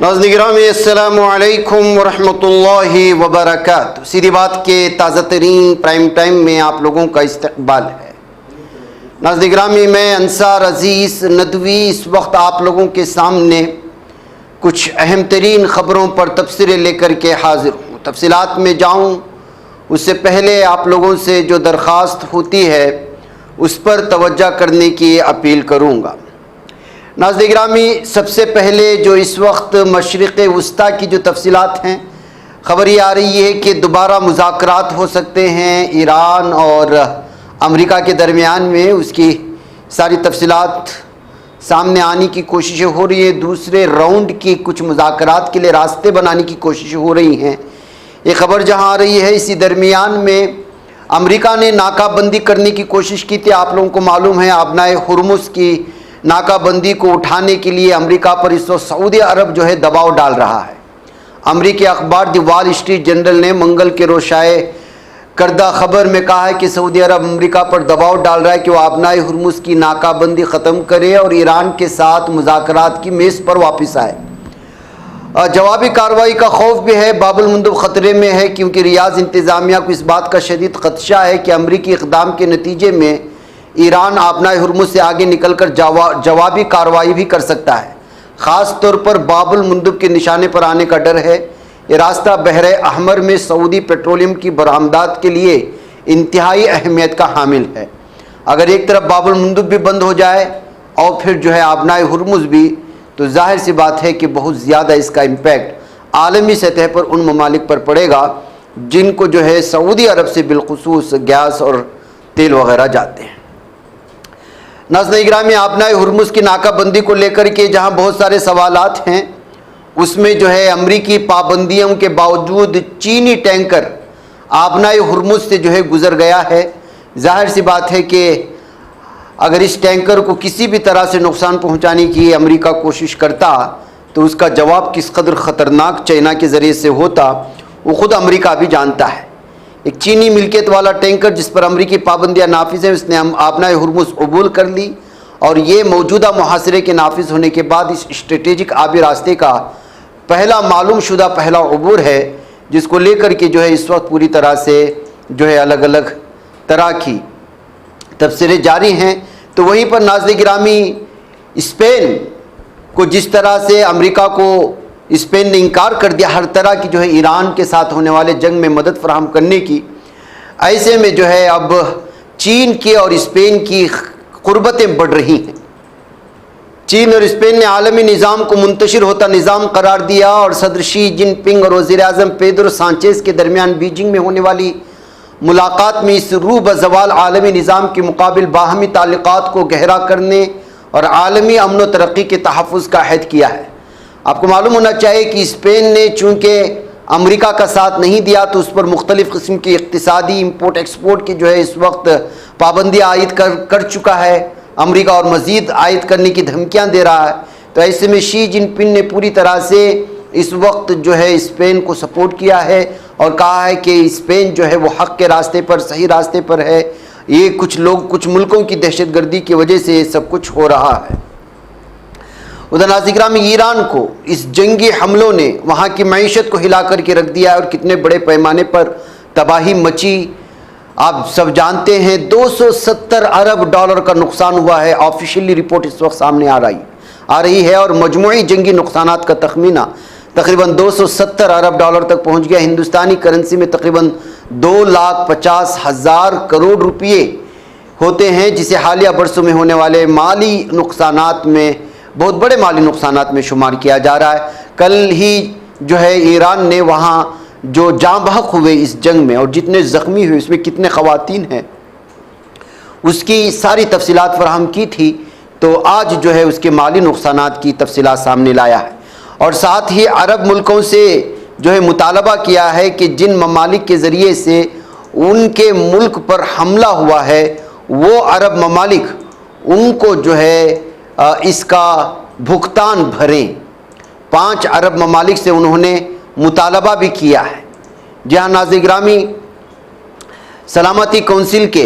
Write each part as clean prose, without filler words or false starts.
ناظرین گرامی السلام علیکم ورحمۃ اللہ وبرکاتہ۔ سیدھی بات کے تازہ ترین پرائم ٹائم میں آپ لوگوں کا استقبال ہے۔ ناظرین گرامی، میں انصار عزیز ندوی اس وقت آپ لوگوں کے سامنے کچھ اہم ترین خبروں پر تبصرے لے کر کے حاضر ہوں۔ تفصیلات میں جاؤں اس سے پہلے آپ لوگوں سے جو درخواست ہوتی ہے اس پر توجہ کرنے کی اپیل کروں گا۔ ناظرین گرامی، سب سے پہلے جو اس وقت مشرق وسطیٰ کی جو تفصیلات ہیں، خبر یہ آ رہی ہے کہ دوبارہ مذاکرات ہو سکتے ہیں ایران اور امریکہ کے درمیان میں۔ اس کی ساری تفصیلات سامنے آنے کی کوششیں ہو رہی ہیں، دوسرے راؤنڈ کی کچھ مذاکرات کے لیے راستے بنانے کی کوششیں ہو رہی ہیں۔ یہ خبر جہاں آ رہی ہے، اسی درمیان میں امریکہ نے ناکہ بندی کرنے کی کوشش کی تھی۔ آپ لوگوں کو معلوم ہے آبنائے ہرمز کی ناکہ بندی کو اٹھانے کے لیے امریکہ پر اس وقت سعودی عرب جو ہے دباؤ ڈال رہا ہے۔ امریکی اخبار دی وال اسٹریٹ جرنل نے منگل کے روز شائع کردہ خبر میں کہا ہے کہ سعودی عرب امریکہ پر دباؤ ڈال رہا ہے کہ وہ آبنائے ہرمز کی ناکہ بندی ختم کرے اور ایران کے ساتھ مذاکرات کی میز پر واپس آئے۔ جوابی کارروائی کا خوف بھی ہے، باب المندب خطرے میں ہے، کیونکہ ریاض انتظامیہ کو اس بات کا شدید خدشہ ہے کہ امریکی اقدام کے نتیجے میں ایران آبنائے ہرمز سے آگے نکل کر جوابی کارروائی بھی کر سکتا ہے۔ خاص طور پر باب المندب کے نشانے پر آنے کا ڈر ہے۔ یہ راستہ بحر احمر میں سعودی پیٹرولیم کی برآمدات کے لیے انتہائی اہمیت کا حامل ہے۔ اگر ایک طرف باب المندب بھی بند ہو جائے اور پھر جو ہے آبنائے ہرمز بھی، تو ظاہر سی بات ہے کہ بہت زیادہ اس کا امپیکٹ عالمی سطح پر ان ممالک پر پڑے گا جن کو جو ہے سعودی عرب سے بالخصوص گیس اور تیل وغیرہ جاتے ہیں۔ ناظرین گرامی، آبنائے ہرمز کی ناکہ بندی کو لے کر کے جہاں بہت سارے سوالات ہیں، اس میں جو ہے امریکی پابندیوں کے باوجود چینی ٹینکر آبنائے ہرمز سے جو ہے گزر گیا ہے۔ ظاہر سی بات ہے کہ اگر اس ٹینکر کو کسی بھی طرح سے نقصان پہنچانے کی امریکہ کوشش کرتا تو اس کا جواب کس قدر خطرناک چائنا کے ذریعے سے ہوتا، وہ خود امریکہ بھی جانتا ہے۔ ایک چینی ملکیت والا ٹینکر جس پر امریکی پابندیاں نافذ ہیں، اس نے آبنائے ہرمز عبور کر لی، اور یہ موجودہ محاصرے کے نافذ ہونے کے بعد اس اسٹریٹجک آبی راستے کا پہلا معلوم شدہ پہلا عبور ہے، جس کو لے کر کے جو ہے اس وقت پوری طرح سے جو ہے الگ الگ طرح کی تبصرے جاری ہیں۔ تو وہیں پر ناظرین گرامی، اسپین کو جس طرح سے امریکہ کو اسپین نے انکار کر دیا ہر طرح کی جو ہے ایران کے ساتھ ہونے والے جنگ میں مدد فراہم کرنے کی، ایسے میں جو ہے اب چین کی اور اسپین کی قربتیں بڑھ رہی ہیں۔ چین اور اسپین نے عالمی نظام کو منتشر ہوتا نظام قرار دیا، اور صدر شی جن پنگ اور وزیر اعظم پیدرو سانچیز کے درمیان بیجنگ میں ہونے والی ملاقات میں اس روح بزوال عالمی نظام کے مقابل باہمی تعلقات کو گہرا کرنے اور عالمی امن و ترقی کے تحفظ کا عہد کیا ہے۔ آپ کو معلوم ہونا چاہیے کہ اسپین نے چونکہ امریکہ کا ساتھ نہیں دیا تو اس پر مختلف قسم کی اقتصادی امپورٹ ایکسپورٹ کی جو ہے اس وقت پابندیاں عائد کر چکا ہے، امریکہ اور مزید عائد کرنے کی دھمکیاں دے رہا ہے۔ تو ایسے میں شی جن پنگ نے پوری طرح سے اس وقت جو ہے اسپین کو سپورٹ کیا ہے اور کہا ہے کہ اسپین جو ہے وہ حق کے راستے پر، صحیح راستے پر ہے۔ یہ کچھ ملکوں کی دہشت گردی کی وجہ سے یہ سب کچھ ہو رہا ہے۔ ادھر ناظرین گرامی، ایران کو اس جنگی حملوں نے وہاں کی معیشت کو ہلا کر کے رکھ دیا ہے اور کتنے بڑے پیمانے پر تباہی مچی آپ سب جانتے ہیں۔ 270 ارب ڈالر کا نقصان ہوا ہے، آفیشیلی رپورٹ اس وقت سامنے آ رہی ہے، اور مجموعی جنگی نقصانات کا تخمینہ تقریباً 270 ارب ڈالر تک پہنچ گیا۔ ہندوستانی کرنسی میں تقریباً 2,50,000 کروڑ روپے ہوتے ہیں، جسے حالیہ برسوں میں ہونے والے مالی نقصانات میں بہت بڑے مالی نقصانات میں شمار کیا جا رہا ہے۔ کل ہی جو ہے ایران نے وہاں جو جاں بحق ہوئے اس جنگ میں اور جتنے زخمی ہوئے، اس میں کتنے خواتین ہیں، اس کی ساری تفصیلات فراہم کی تھی، تو آج جو ہے اس کے مالی نقصانات کی تفصیلات سامنے لایا ہے، اور ساتھ ہی عرب ملکوں سے جو ہے مطالبہ کیا ہے کہ جن ممالک کے ذریعے سے ان کے ملک پر حملہ ہوا ہے وہ عرب ممالک ان کو جو ہے اس کا بھگتان بھریں۔ 5 عرب ممالک سے انہوں نے مطالبہ بھی کیا ہے۔ جہاں ناظرین گرامی، سلامتی کونسل کے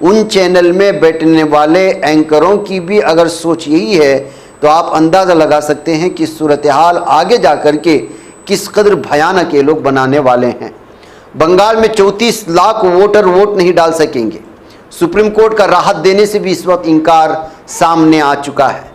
ان چینل میں بیٹھنے والے اینکروں کی بھی اگر سوچ یہی ہے تو آپ اندازہ لگا سکتے ہیں کہ صورتحال آگے جا کر کے کس قدر بھیانک یہ لوگ بنانے والے ہیں۔ بنگال میں 34 لاکھ ووٹر ووٹ نہیں ڈال سکیں گے۔ سپریم کورٹ کا راحت دینے سے بھی اس وقت انکار سامنے آ چکا ہے۔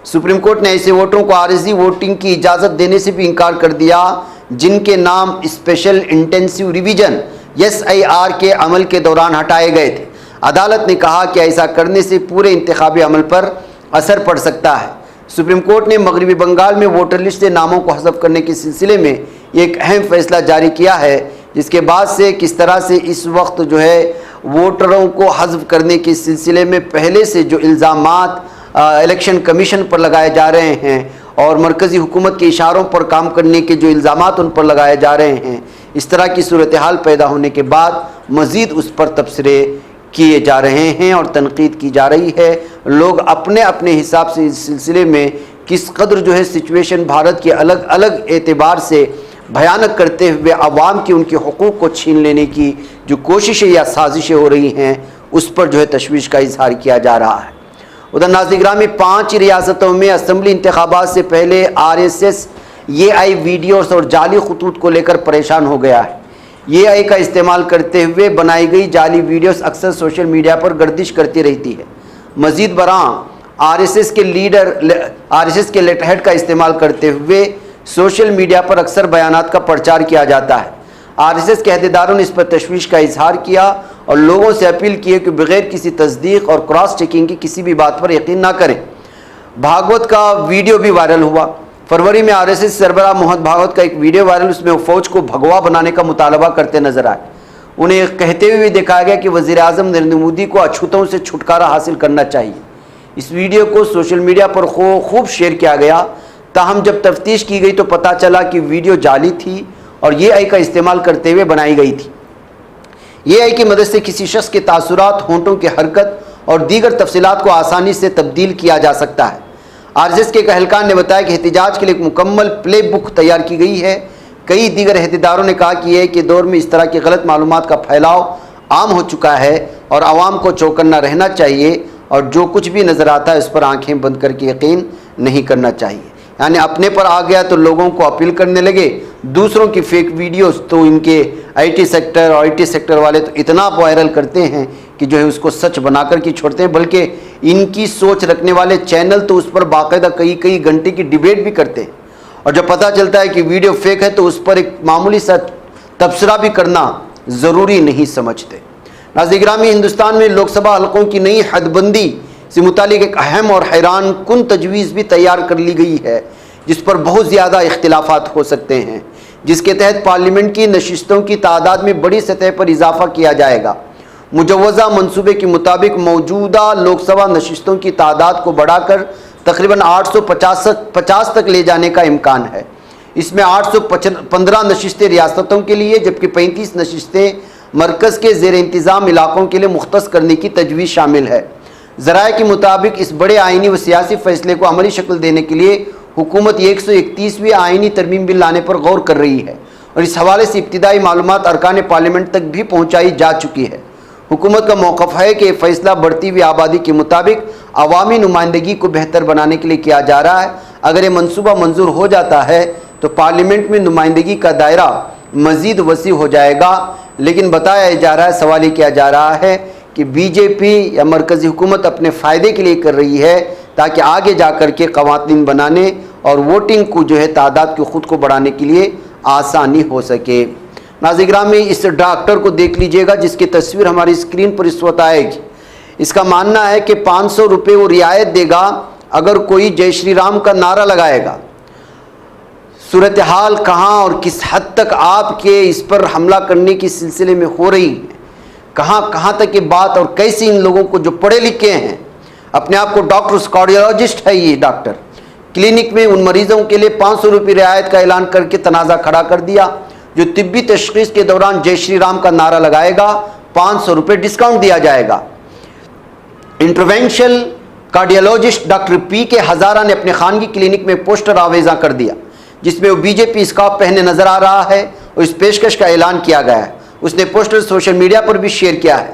سپریم کورٹ نے ایسے ووٹروں کو عارضی ووٹنگ کی اجازت دینے سے بھی انکار کر دیا جن کے نام اسپیشل انٹینسیو ریویژن SIR کے عمل کے دوران ہٹائے گئے تھے۔ عدالت نے کہا کہ ایسا کرنے سے پورے انتخابی عمل پر اثر پڑ سکتا ہے۔ سپریم کورٹ نے مغربی بنگال میں ووٹر لسٹ سے ناموں کو حذف کرنے کے سلسلے میں ایک اہم فیصلہ جاری کیا ہے، جس کے بعد سے کس طرح سے اس وقت ووٹروں کو حذف کرنے کے سلسلے میں پہلے سے جو الزامات الیکشن کمیشن پر لگائے جا رہے ہیں اور مرکزی حکومت کے اشاروں پر کام کرنے کے جو الزامات ان پر لگائے جا رہے ہیں، اس طرح کی صورتحال پیدا ہونے کے بعد مزید اس پر تبصرے کیے جا رہے ہیں اور تنقید کی جا رہی ہے۔ لوگ اپنے اپنے حساب سے اس سلسلے میں کس قدر سچویشن بھارت کے الگ الگ اعتبار سے بھیانک کرتے ہوئے عوام کی ان کے حقوق کو چھین لینے کی جو کوششیں یا سازشیں ہو رہی ہیں اس پر تشویش کا اظہار کیا جا رہا ہے۔ ادھر ناظرین گرامی 5 ریاستوں میں اسمبلی انتخابات سے پہلے RSS AI ویڈیوز اور جعلی خطوط کو لے کر پریشان ہو گیا ہے۔ AI کا استعمال کرتے ہوئے بنائی گئی جعلی ویڈیوز اکثر سوشل میڈیا پر گردش کرتی رہتی ہے۔ مزید برآں RSS کے لیٹر ہیڈ کا استعمال کرتے ہوئے سوشل میڈیا پر اکثر بیانات کا پرچار کیا جاتا ہے۔ RSS کے عہدیداروں نے اس پر تشویش کا اظہار کیا اور لوگوں سے اپیل کی کہ بغیر کسی تصدیق اور کراس چیکنگ کی کسی بھی بات پر یقین نہ کریں۔ بھاگوت کا ویڈیو بھی وائرل ہوا۔ فروری میں RSS سربراہ موہن بھاگوت کا ایک ویڈیو وائرل، اس میں وہ فوج کو بھگوا بنانے کا مطالبہ کرتے نظر آئے۔ انہیں کہتے ہوئے بھی دیکھا گیا کہ وزیر اعظم نریندر مودی کو اچھوتوں سے چھٹکارا حاصل کرنا چاہیے۔ اس ویڈیو کو سوشل میڈیا پر خوب شیئر کیا گیا، تاہم جب تفتیش کی گئی تو پتہ چلا کہ ویڈیو جعلی تھی اور AI کا استعمال کرتے ہوئے بنائی گئی تھی۔ AI کی مدد سے کسی شخص کے تاثرات، ہونٹوں کی حرکت اور دیگر تفصیلات کو آسانی سے تبدیل کیا جا سکتا ہے۔ RSS کے ایک اہلکار نے بتایا کہ احتجاج کے لیے ایک مکمل پلے بک تیار کی گئی ہے۔ کئی دیگر عہدیداروں نے کہا کہ AI کے دور میں اس طرح کی غلط معلومات کا پھیلاؤ عام ہو چکا ہے اور عوام کو چوکنا رہنا چاہیے اور جو کچھ بھی نظر آتا ہے اس پر آنکھیں بند کر کے یقین نہیں کرنا چاہیے۔ یعنی اپنے پر آ گیا تو لوگوں کو اپیل کرنے لگے، دوسروں کی فیک ویڈیوز تو ان کے IT سیکٹر اور IT سیکٹر والے تو اتنا وائرل کرتے ہیں کہ اس کو سچ بنا کر کے چھوڑتے ہیں، بلکہ ان کی سوچ رکھنے والے چینل تو اس پر باقاعدہ کئی گھنٹے کی ڈیبیٹ بھی کرتے ہیں، اور جب پتہ چلتا ہے کہ ویڈیو فیک ہے تو اس پر ایک معمولی سا تبصرہ بھی کرنا ضروری نہیں سمجھتے۔ ناظرین گرامی، ہندوستان میں لوک سبھا حلقوں کی نئی حد بندی سے متعلق ایک اہم اور حیران کن تجویز بھی تیار کر لی گئی ہے، جس پر بہت زیادہ اختلافات ہو سکتے ہیں، جس کے تحت پارلیمنٹ کی نشستوں کی تعداد میں بڑی سطح پر اضافہ کیا جائے گا۔ مجوزہ منصوبے کے مطابق موجودہ لوک سبھا نشستوں کی تعداد کو بڑھا کر تقریباً 850 تک لے جانے کا امکان ہے۔ اس میں 815 نشستیں ریاستوں کے لیے جبکہ 35 نشستیں مرکز کے زیر انتظام علاقوں کے لیے مختص کرنے کی تجویز شامل ہے۔ ذرائع کے مطابق اس بڑے آئینی و سیاسی فیصلے کو عملی شکل دینے کے لیے حکومت 131ویں آئینی ترمیم بل لانے پر غور کر رہی ہے اور اس حوالے سے ابتدائی معلومات ارکان پارلیمنٹ تک بھی پہنچائی جا چکی ہے۔ حکومت کا موقف ہے کہ یہ فیصلہ بڑھتی ہوئی آبادی کے مطابق عوامی نمائندگی کو بہتر بنانے کے لیے کیا جا رہا ہے۔ اگر یہ منصوبہ منظور ہو جاتا ہے تو پارلیمنٹ میں نمائندگی کا دائرہ مزید وسیع ہو جائے گا، لیکن بتایا جا رہا ہے، سوال یہ کیا جا رہا ہے کہ BJP یا مرکزی حکومت اپنے فائدے کے لیے کر رہی ہے تاکہ آگے جا کر کے قوانین بنانے اور ووٹنگ کو تعداد کی خود کو بڑھانے کے لیے آسانی ہو سکے۔ ناظرین گرامی، اس ڈاکٹر کو دیکھ لیجئے گا جس کی تصویر ہماری اسکرین پر اس وقت آئے گی۔ اس کا ماننا ہے کہ 500 روپے وہ رعایت دے گا اگر کوئی جے شری رام کا نعرہ لگائے گا۔ صورتحال کہاں اور کس حد تک آپ کے اس پر حملہ کرنے کے سلسلے میں ہو رہی ہے، کہاں تک یہ بات، اور کیسے ان لوگوں کو جو پڑھے لکھے ہیں، اپنے آپ کو ڈاکٹر کارڈیولوجسٹ ہے، یہ ڈاکٹر کلینک میں ان مریضوں کے لیے 500 روپے رعایت کا اعلان کر کے تنازع کھڑا کر دیا۔ جو طبی تشخیص کے دوران جے شری رام کا نعرہ لگائے گا 500 روپے ڈسکاؤنٹ دیا جائے گا۔ انٹرونشنل کارڈیولوجسٹ ڈاکٹر پی کے ہزارہ نے اپنے خانگی کلینک میں پوسٹر آویزاں کر دیا جس میں وہ BJP اسکارف پہنے نظر آ رہا ہے اور اس پیشکش کا اعلان کیا گیا ہے۔ اس نے پوسٹر سوشل میڈیا پر بھی شیئر کیا ہے۔